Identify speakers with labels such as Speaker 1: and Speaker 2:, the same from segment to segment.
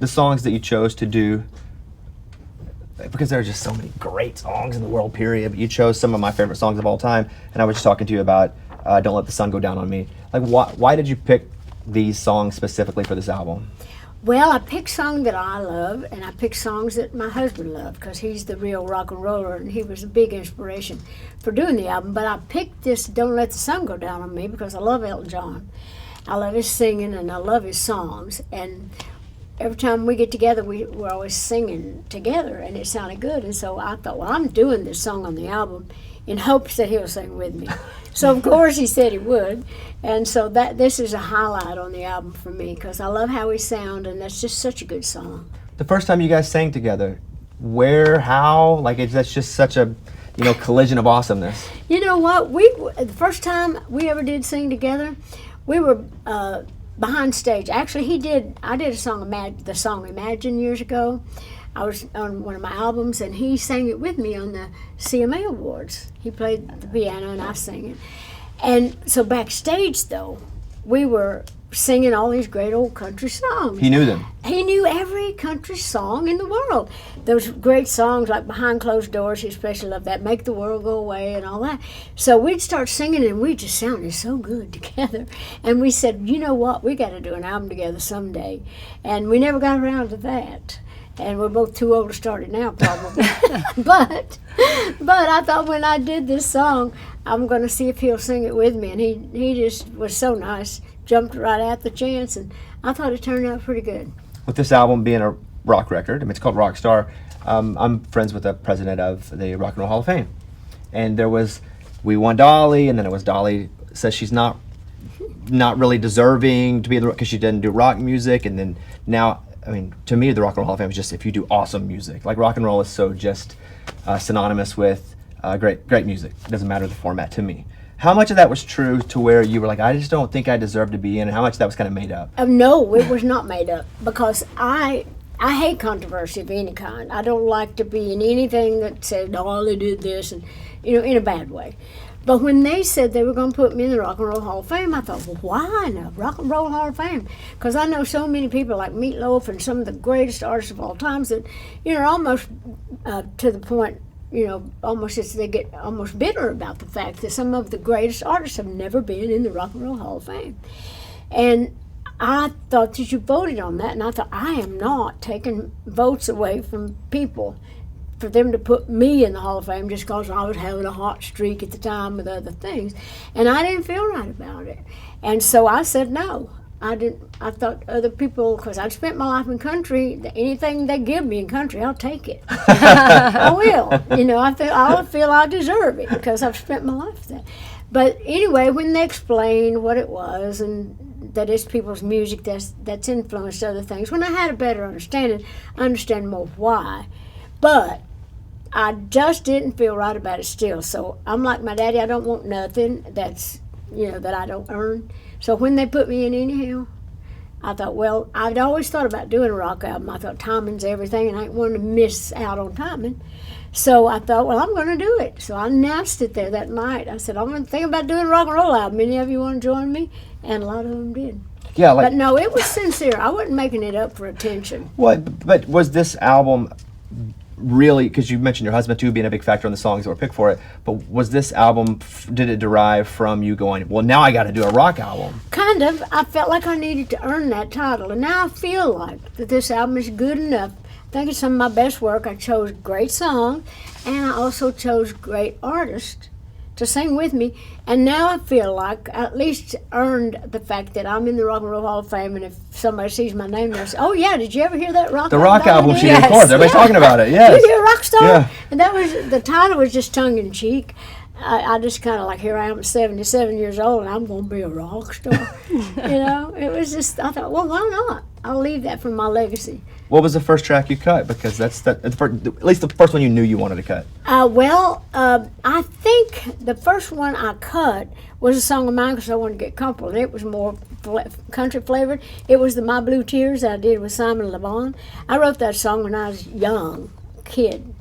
Speaker 1: the songs that you chose to do, because there are just so many great songs in the world, period, but you chose some of my favorite songs of all time, and I was just talking to you about Don't Let the Sun Go Down on Me. Like, why did you pick these songs specifically for this album?
Speaker 2: Well, I picked songs that I love, and I picked songs that my husband loved, because he's the real rock and roller, and he was a big inspiration for doing the album. But I picked this Don't Let the Sun Go Down on Me because I love Elton John. I love his singing, and I love his songs. And every time we get together, we're always singing together, and it sounded good. And so I thought, well, I'm doing this song on the album in hopes that he'll sing with me. So, of course, he said he would. And so this is a highlight on the album for me, because I love how he sounds, and that's just such a good song.
Speaker 1: The first time you guys sang together, where, how? Like, that's just such a, collision of awesomeness.
Speaker 2: You know what? The first time we ever did sing together, we were behind stage. Actually, I did a song, the song Imagine, years ago. I was on one of my albums, and he sang it with me on the CMA Awards. He played the piano, and I sang it. And so backstage, though, we were singing all these great old country songs.
Speaker 1: He knew them.
Speaker 2: He knew every country song in the world. Those great songs like Behind Closed Doors, he especially loved that, Make the World Go Away, and all that. So we'd start singing, and we just sounded so good together. And we said, you know what, we got to do an album together someday. And we never got around to that. And we're both too old to start it now, probably. but I thought when I did this song, I'm going to see if he'll sing it with me. And he just was so nice, jumped right at the chance, and I thought it turned out pretty good.
Speaker 1: With this album being a rock record, it's called Rockstar, I'm friends with the president of the Rock and Roll Hall of Fame. And we won Dolly, and then it was Dolly says she's not really deserving to be in the, because she didn't do rock music, and then now, to me, the Rock and Roll Hall of Fame is just if you do awesome music. Like, rock and roll is so just synonymous with great music. It doesn't matter the format to me. How much of that was true to where you were like, I just don't think I deserve to be in, and how much of that was kind of made up?
Speaker 2: No, it was not made up, because I hate controversy of any kind. I don't like to be in anything that said, oh, they did this, and in a bad way. But when they said they were going to put me in the Rock and Roll Hall of Fame, I thought, well, why in the Rock and Roll Hall of Fame? Because I know so many people like Meatloaf and some of the greatest artists of all times that, almost to the point, almost they get almost bitter about the fact that some of the greatest artists have never been in the Rock and Roll Hall of Fame. And I thought that you voted on that, and I thought, I am not taking votes away from people for them to put me in the Hall of Fame just because I was having a hot streak at the time with other things. And I didn't feel right about it. And so I said no. I thought other people, because I've spent my life in country, anything they give me in country, I'll take it. I will. I feel I deserve it because I've spent my life with that. But anyway, when they explained what it was and that it's people's music that's influenced other things, when I had a better understanding, I understand more why. But I just didn't feel right about it still. So I'm like my daddy, I don't want nothing that's, that I don't earn. So when they put me in anyhow, I thought, well, I'd always thought about doing a rock album. I thought timing's everything, and I didn't want to miss out on timing. So I thought, well, I'm going to do it. So I announced it there that night. I said, I'm going to think about doing a rock and roll album. Any of you want to join me? And a lot of them did.
Speaker 1: Yeah,
Speaker 2: but no, it was sincere. I wasn't making it up for attention.
Speaker 1: What? But was this album really, because you mentioned your husband too being a big factor in the songs that were picked for it, but was this album, did it derive from you going, well, now I got to do a rock album?
Speaker 2: Kind of. I felt like I needed to earn that title, and now I feel like that this album is good enough. I think it's some of my best work. I chose great songs, and I also chose great artists to sing with me, and now I feel like I at least earned the fact that I'm in the Rock and Roll Hall of Fame, and if somebody sees my name, they'll say, oh yeah, did you ever hear that rock album?
Speaker 1: The rock album she records, everybody's talking about it, yes.
Speaker 2: Did you hear Rockstar?
Speaker 1: Yeah.
Speaker 2: And that was, the title was just tongue-in-cheek. I just kind of like, here I am at 77 years old, and I'm going to be a rock star. It was just, I thought, well, why not? I'll leave that for my legacy.
Speaker 1: What was the first track you cut? Because that's at least the first one you knew you wanted to cut.
Speaker 2: I think the first one I cut was a song of mine because I wanted to get comfortable, and it was more country flavored. It was the My Blue Tears that I did with Simon Le Bon. I wrote that song when I was young, kid.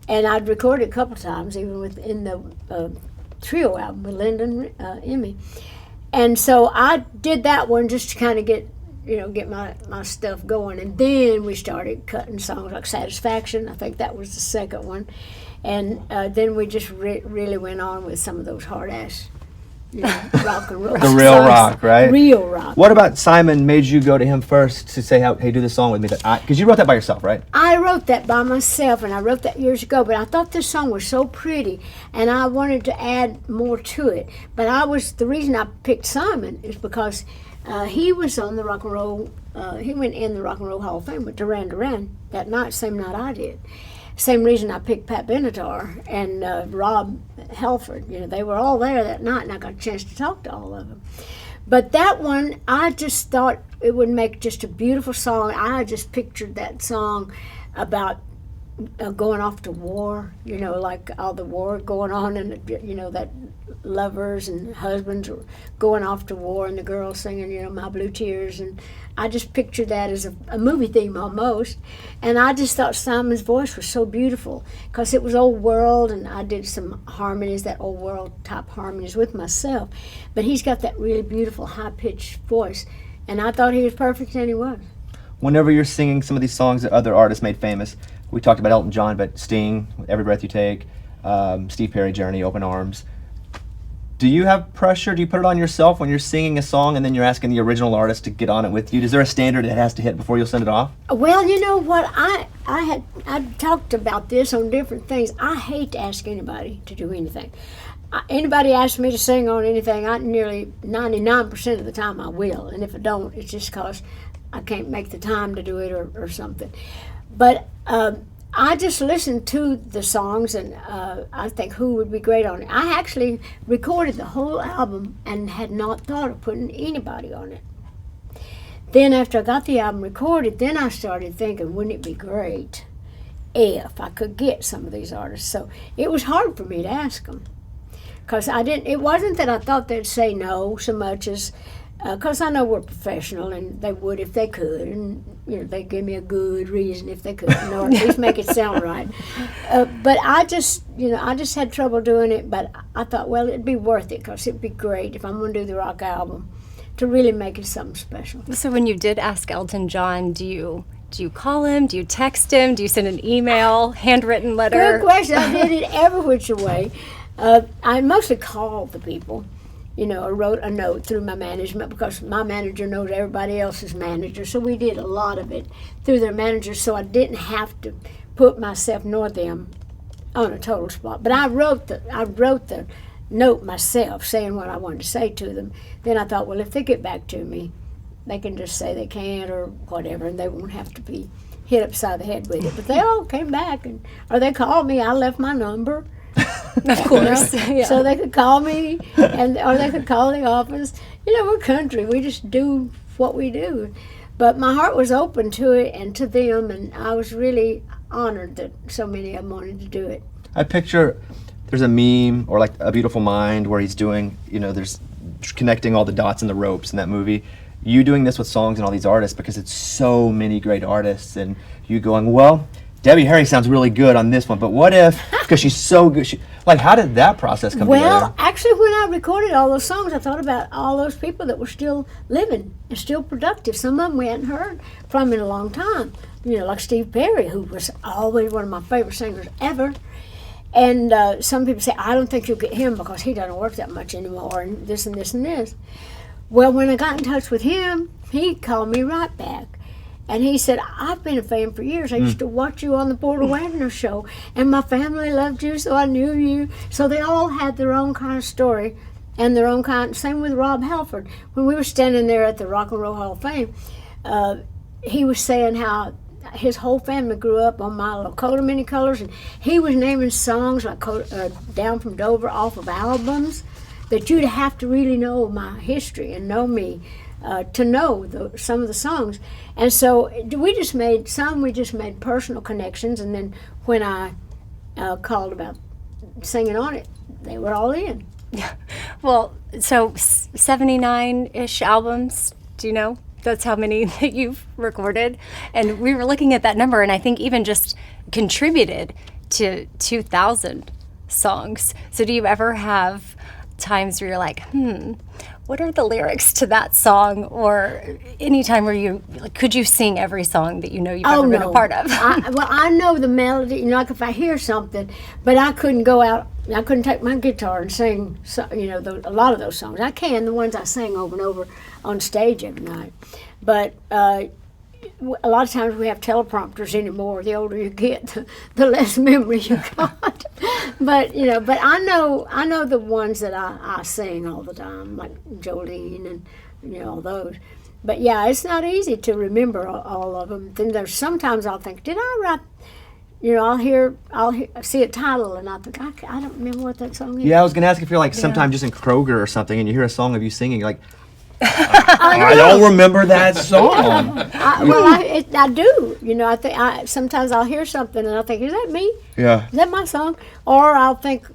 Speaker 2: And I'd recorded a couple times, even in the trio album with Linda and Emmy. And so I did that one just to kind of get get my stuff going. And then we started cutting songs like Satisfaction. I think that was the second one. And then we just really went on with some of those hard-ass rock and roll
Speaker 1: The real
Speaker 2: songs.
Speaker 1: rock, right?
Speaker 2: Real rock.
Speaker 1: What about Simon made you go to him first to say, hey, do this song with me? Because you wrote that by yourself, right?
Speaker 2: I wrote that by myself, and I wrote that years ago, but I thought this song was so pretty, and I wanted to add more to it. But the reason I picked Simon is because he was on the Rock and Roll, he went in the Rock and Roll Hall of Fame with Duran Duran that night, same night I did. Same reason I picked Pat Benatar and Rob Halford. They were all there that night, and I got a chance to talk to all of them. But that one, I just thought it would make just a beautiful song. I just pictured that song about going off to war, like all the war going on, and that lovers and husbands were going off to war, and the girls singing, My Blue Tears, and I just pictured that as a movie theme almost. And I just thought Simon's voice was so beautiful because it was old world, and I did some harmonies, that old world type harmonies with myself. But he's got that really beautiful high-pitched voice, and I thought he was perfect, and he was.
Speaker 1: Whenever you're singing some of these songs that other artists made famous, we talked about Elton John, but Sting, Every Breath You Take, Steve Perry, Journey, Open Arms. Do you have pressure? Do you put it on yourself when you're singing a song and then you're asking the original artist to get on it with you? Is there a standard it has to hit before you'll send it off?
Speaker 2: Well, you know what? I talked about this on different things. I hate to ask anybody to do anything. Anybody asks me to sing on anything, nearly 99% of the time I will. And if I don't, it's just because I can't make the time to do it or something. But I just listened to the songs, and I think who would be great on it. I actually recorded the whole album and had not thought of putting anybody on it. Then after I got the album recorded, then I started thinking, wouldn't it be great if I could get some of these artists? So it was hard for me to ask them. Because it wasn't that I thought they'd say no so much as, because I know we're professional and they would if they could, and they'd give me a good reason if they could, or at least make it sound right. But I just had trouble doing it. But I thought, well, it'd be worth it because it'd be great if I'm going to do the rock album to really make it something special.
Speaker 3: So when you did ask Elton John, do you call him? Do you text him? Do you send an email, handwritten letter?
Speaker 2: Good question. I did it every which way. I mostly called the people. I wrote a note through my management because my manager knows everybody else's manager. So we did a lot of it through their managers, so I didn't have to put myself nor them on a total spot. But I wrote the note myself saying what I wanted to say to them. Then I thought, well, if they get back to me, they can just say they can't or whatever, and they won't have to be hit upside the head with it. But they all came back, or they called me. I left my number.
Speaker 3: Of course. Yeah.
Speaker 2: So they could call me, or they could call the office. We're country. We just do what we do. But my heart was open to it and to them, and I was really honored that so many of them wanted to do it.
Speaker 1: I picture there's a meme or like A Beautiful Mind where he's doing, there's connecting all the dots and the ropes in that movie. You doing this with songs and all these artists because it's so many great artists, and you going, well, Debbie Harry sounds really good on this one, but what if, because she's so good, how did that process come together?
Speaker 2: Well, actually, when I recorded all those songs, I thought about all those people that were still living and still productive. Some of them we hadn't heard from in a long time, like Steve Perry, who was always one of my favorite singers ever. And some people say, I don't think you'll get him because he doesn't work that much anymore, and this and this and this. Well, when I got in touch with him, he called me right back. And he said, I've been a fan for years. I used to watch you on the Porter Wagoner show, and my family loved you, so I knew you. So they all had their own kind of story and their own kind. Same with Rob Halford. When we were standing there at the Rock and Roll Hall of Fame, he was saying how his whole family grew up on My Lakota Many Colors, and he was naming songs like Down from Dover off of albums that you'd have to really know my history and know me. To know some of the songs. And so we just made personal connections, and then when I called about singing on it, they were all in.
Speaker 3: Yeah. Well, so 79-ish albums, do you know? That's how many that you've recorded. And we were looking at that number, and I think even just contributed to 2,000 songs. So do you ever have times where you're like, what are the lyrics to that song? Or any time where you, like, could you sing every song that you know you've ever been a part of?
Speaker 2: I know the melody, you know, like if I hear something, but I couldn't go out, I couldn't take my guitar and sing, you know, a lot of those songs. I can, the ones I sing over and over on stage every night. But a lot of times we have teleprompters anymore. The older you get, the less memory you got. But you know, but I know the ones that I sing all the time, like Jolene and you know all those. But yeah, it's not easy to remember all of them. Then there's sometimes I'll think, did I write? You know, I'll see a title and I think I don't remember what that song is.
Speaker 1: Yeah, I was gonna ask if you're like sometime just in Kroger or something and you hear a song of you singing, you're like, I don't remember that song.
Speaker 2: I do. You know, I think sometimes I'll hear something and I'll think, is that me?
Speaker 1: Yeah.
Speaker 2: Is that my song? Or I'll think,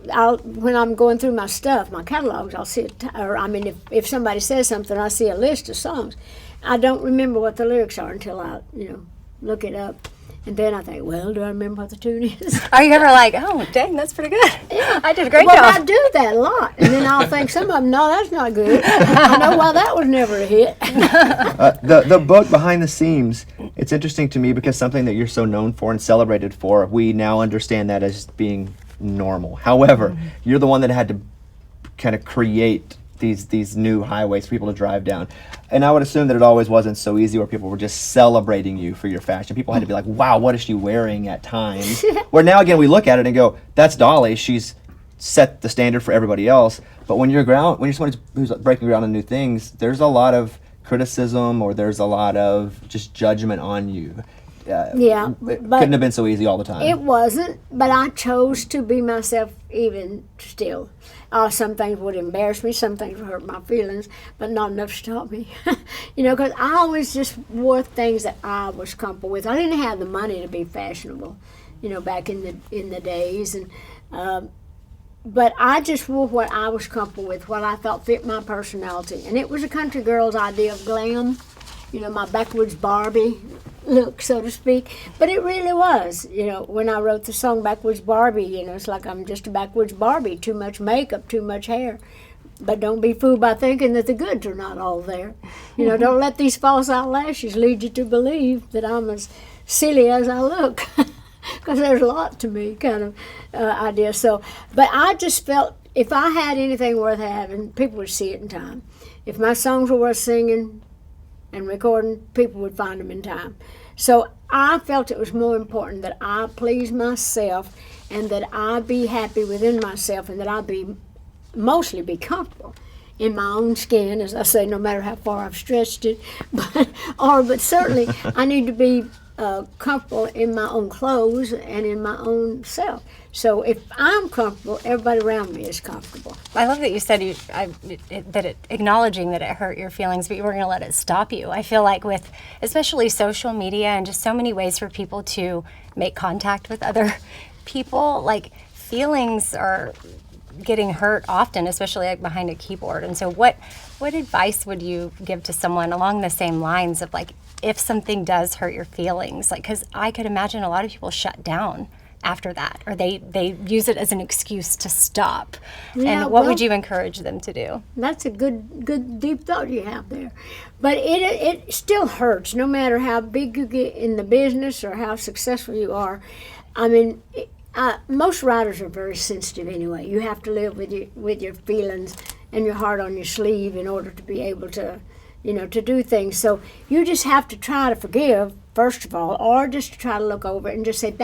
Speaker 2: when I'm going through my stuff, my catalogs, I'll see it. Or I mean, if somebody says something, I see a list of songs. I don't remember what the lyrics are until I, you know, look it up. And then I think, well, do I remember what the tune is?
Speaker 3: Are you ever like, oh, dang, that's pretty good.
Speaker 2: Yeah.
Speaker 3: I did a great
Speaker 2: job.
Speaker 3: job.
Speaker 2: I do that a lot. And then I'll think some of them, no, that's not good. I know why that was never a hit.
Speaker 1: The book Behind the Seams, it's interesting to me because something that you're so known for and celebrated for, we now understand that as being normal. However, you're the one that had to kind of create these new highways for people to drive down. And I would assume that it always wasn't so easy where people were just celebrating you for your fashion. People had to be like, wow, what is she wearing at times? Where now again we look at it and go, that's Dolly, she's set the standard for everybody else. But when you're someone who's breaking ground on new things, there's a lot of criticism or there's a lot of just judgment on you.
Speaker 2: Yeah,
Speaker 1: it couldn't have been so easy all the time.
Speaker 2: It wasn't, but I chose to be myself even still. Some things would embarrass me, some things would hurt my feelings, but not enough to stop me. You know, because I always just wore things that I was comfortable with. I didn't have the money to be fashionable, you know, back in the days, and but I just wore what I was comfortable with, what I thought fit my personality, and it was a country girl's idea of glam. You know, my backwoods Barbie look, so to speak. But it really was. You know, when I wrote the song Backwoods Barbie, you know, it's like I'm just a backwoods Barbie. Too much makeup, too much hair. But don't be fooled by thinking that the goods are not all there. You know, don't let these false eyelashes lead you to believe that I'm as silly as I look. Because there's a lot to me, kind of idea. So, but I just felt if I had anything worth having, people would see it in time. If my songs were worth singing and recording, people would find them in time. So I felt it was more important that I please myself and that I be happy within myself and that I mostly be comfortable in my own skin, as I say, no matter how far I've stretched it. But certainly I need to be comfortable in my own clothes and in my own self. So if I'm comfortable, everybody around me is comfortable.
Speaker 3: I love that you said acknowledging that it hurt your feelings, but you weren't going to let it stop you. I feel like with especially social media and just so many ways for people to make contact with other people, like feelings are getting hurt often, especially like behind a keyboard. And so what advice would you give to someone along the same lines of like, if something does hurt your feelings, like, because I could imagine a lot of people shut down after that, or they use it as an excuse to stop.
Speaker 2: Yeah,
Speaker 3: and what would you encourage them to do?
Speaker 2: That's a good deep thought you have there. But it still hurts, no matter how big you get in the business or how successful you are. I mean, most writers are very sensitive anyway. You have to live with your feelings and your heart on your sleeve in order to be able to, you know, to do things. So you just have to try to forgive, first of all, or just to try to look over it and just say,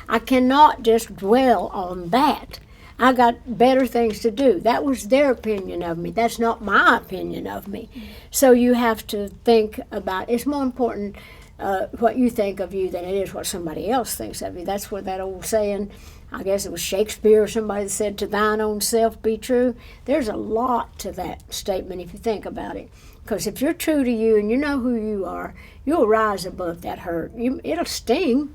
Speaker 2: I cannot just dwell on that. I got better things to do. That was their opinion of me. That's not my opinion of me. So you have to think about, it's more important what you think of you than it is what somebody else thinks of you. That's what that old saying, I guess it was Shakespeare or somebody that said, to thine own self be true. There's a lot to that statement if you think about it. Because if you're true to you and you know who you are, you'll rise above that hurt. It'll sting,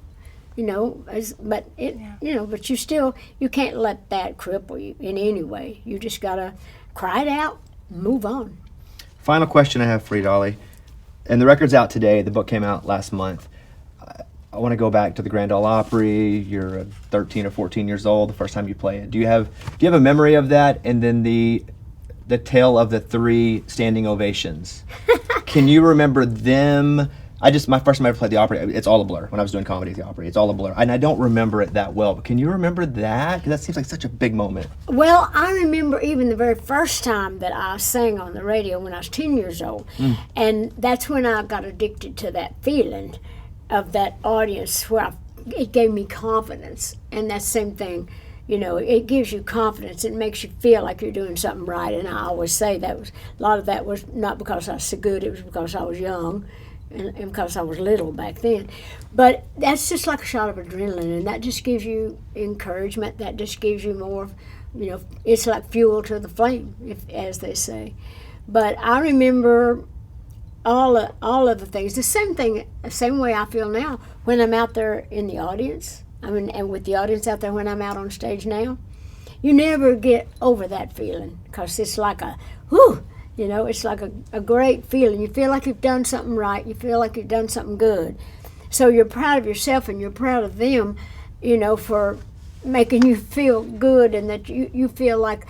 Speaker 2: you know, but you can't let that cripple you in any way. You just gotta cry it out, and move on.
Speaker 1: Final question I have for you, Dolly. And the record's out today. The book came out last month. I want to go back to the Grand Ole Opry. You're 13 or 14 years old the first time you play it. Do you have a memory of that? And then the tale of the 3 standing ovations. Can you remember them? My first time I ever played the Opry, it's all a blur. When I was doing comedy at the Opry, it's all a blur. And I don't remember it that well, but can you remember that? Because that seems like such a big moment.
Speaker 2: Well, I remember even the very first time that I sang on the radio when I was 10 years old. And that's when I got addicted to that feeling of that audience where it gave me confidence. And that same thing, it gives you confidence. It makes you feel like you're doing something right. And I always say a lot of that was not because I was so good, it was because I was young. And because I was little back then. But that's just like a shot of adrenaline, and that just gives you encouragement. That just gives you more, it's like fuel to the flame, as they say. But I remember all of the things. The same way I feel now when I'm out there in the audience. And with the audience out there when I'm out on stage now. You never get over that feeling, because it's like a, whew, it's like a great feeling. You feel like you've done something right. You feel like you've done something good. So you're proud of yourself and you're proud of them, for making you feel good, and that you feel like,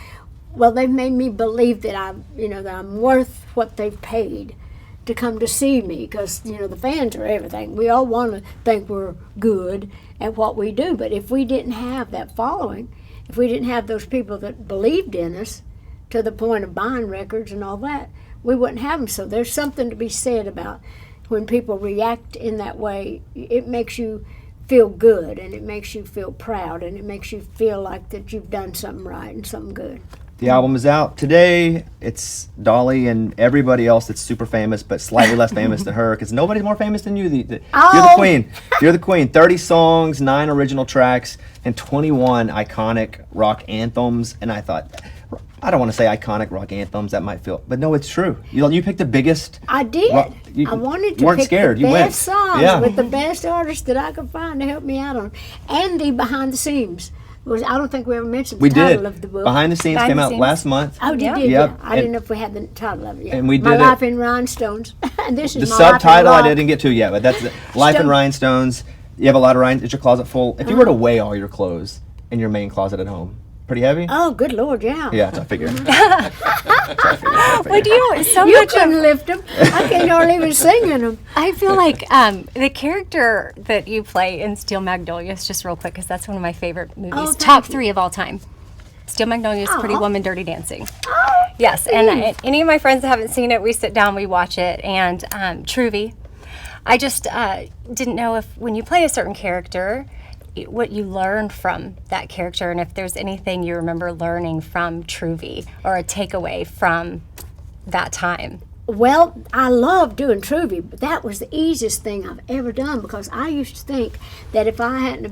Speaker 2: well, they've made me believe that that I'm worth what they've paid to come to see me, because, the fans are everything. We all want to think we're good at what we do, but if we didn't have that following, if we didn't have those people that believed in us, to the point of buying records and all that, we wouldn't have them. So there's something to be said about when people react in that way. It makes you feel good, and it makes you feel proud, and it makes you feel like that you've done something right and something good.
Speaker 1: The album is out today. It's Dolly and everybody else that's super famous, but slightly less famous than her, because nobody's more famous than you. You're the queen. You're the queen. 30 songs, 9 original tracks, and 21 iconic rock anthems. And I thought, I don't want to say iconic rock anthems. That might feel, but no, it's true. You picked the biggest.
Speaker 2: I did. I wanted to pick the best songs with the best artists that I could find to help me out on, and the behind the scenes. I don't think we ever mentioned the title of the book.
Speaker 1: Behind the Scenes came out last month.
Speaker 2: Oh, you did?
Speaker 1: Yep.
Speaker 2: Yeah. I didn't know if we had the title of it yet.
Speaker 1: And we did
Speaker 2: My Life in Rhinestones. And this is
Speaker 1: the
Speaker 2: My Life in
Speaker 1: subtitle
Speaker 2: Rock.
Speaker 1: I didn't get to yet, but that's Life in Rhinestones. You have a lot of rhinestones. Is your closet full? If you were to weigh all your clothes in your main closet at home, pretty heavy?
Speaker 2: Oh, good Lord, yeah.
Speaker 1: Yeah, that's what I figured.
Speaker 3: Would you
Speaker 2: You couldn't lift them. I can't hardly even sing in them.
Speaker 3: I feel like the character that you play in Steel Magnolias, just real quick, because that's one of my favorite movies.
Speaker 2: Oh,
Speaker 3: Top 3 of all time. Steel Magnolias, Pretty Woman, Dirty Dancing.
Speaker 2: Oh,
Speaker 3: Yes, and any of my friends that haven't seen it, we sit down, we watch it, and Truvy. I just didn't know if when you play a certain character, what you learned from that character, and if there's anything you remember learning from Truvy or a takeaway from that time.
Speaker 2: Well, I love doing Truvy, but that was the easiest thing I've ever done, because I used to think that if I hadn't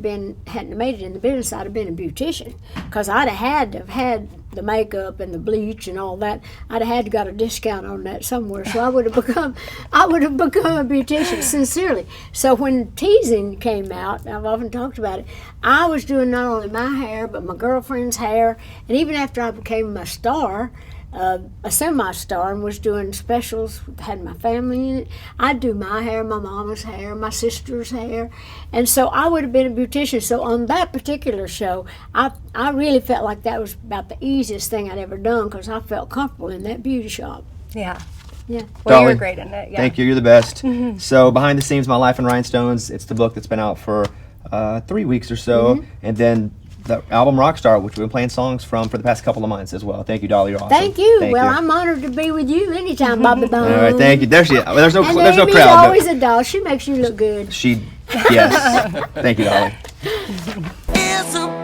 Speaker 2: made it in the business, I'd have been a beautician, because I'd have had to have had the makeup and the bleach and all that. I'd have had to got a discount on that somewhere, so I would have become a beautician, sincerely. So when Teasing came out, I've often talked about it, I was doing not only my hair but my girlfriend's hair, and even after I became a star, a semi-star, and was doing specials, had my family in it, I'd do my hair, my mama's hair, my sister's hair, and so I would have been a beautician. So on that particular show, I really felt like that was about the easiest thing I'd ever done, because I felt comfortable in that beauty shop.
Speaker 3: Yeah.
Speaker 2: Yeah.
Speaker 3: Well,
Speaker 1: Dolly,
Speaker 3: you were great in it. Yeah.
Speaker 1: Thank you. You're the best. So Behind the Scenes, My Life in Rhinestones. It's the book that's been out for 3 weeks or so, and then the album Rockstar, which we've been playing songs from for the past couple of months as well. Thank you, Dolly. You're awesome.
Speaker 2: Thank you. I'm honored to be with you anytime, Bobby Bone.
Speaker 1: All right, thank you. There's no
Speaker 2: And
Speaker 1: crowd.
Speaker 2: Amy's always a doll. She makes you look good.
Speaker 1: Yes. Thank you, Dolly.
Speaker 4: It's a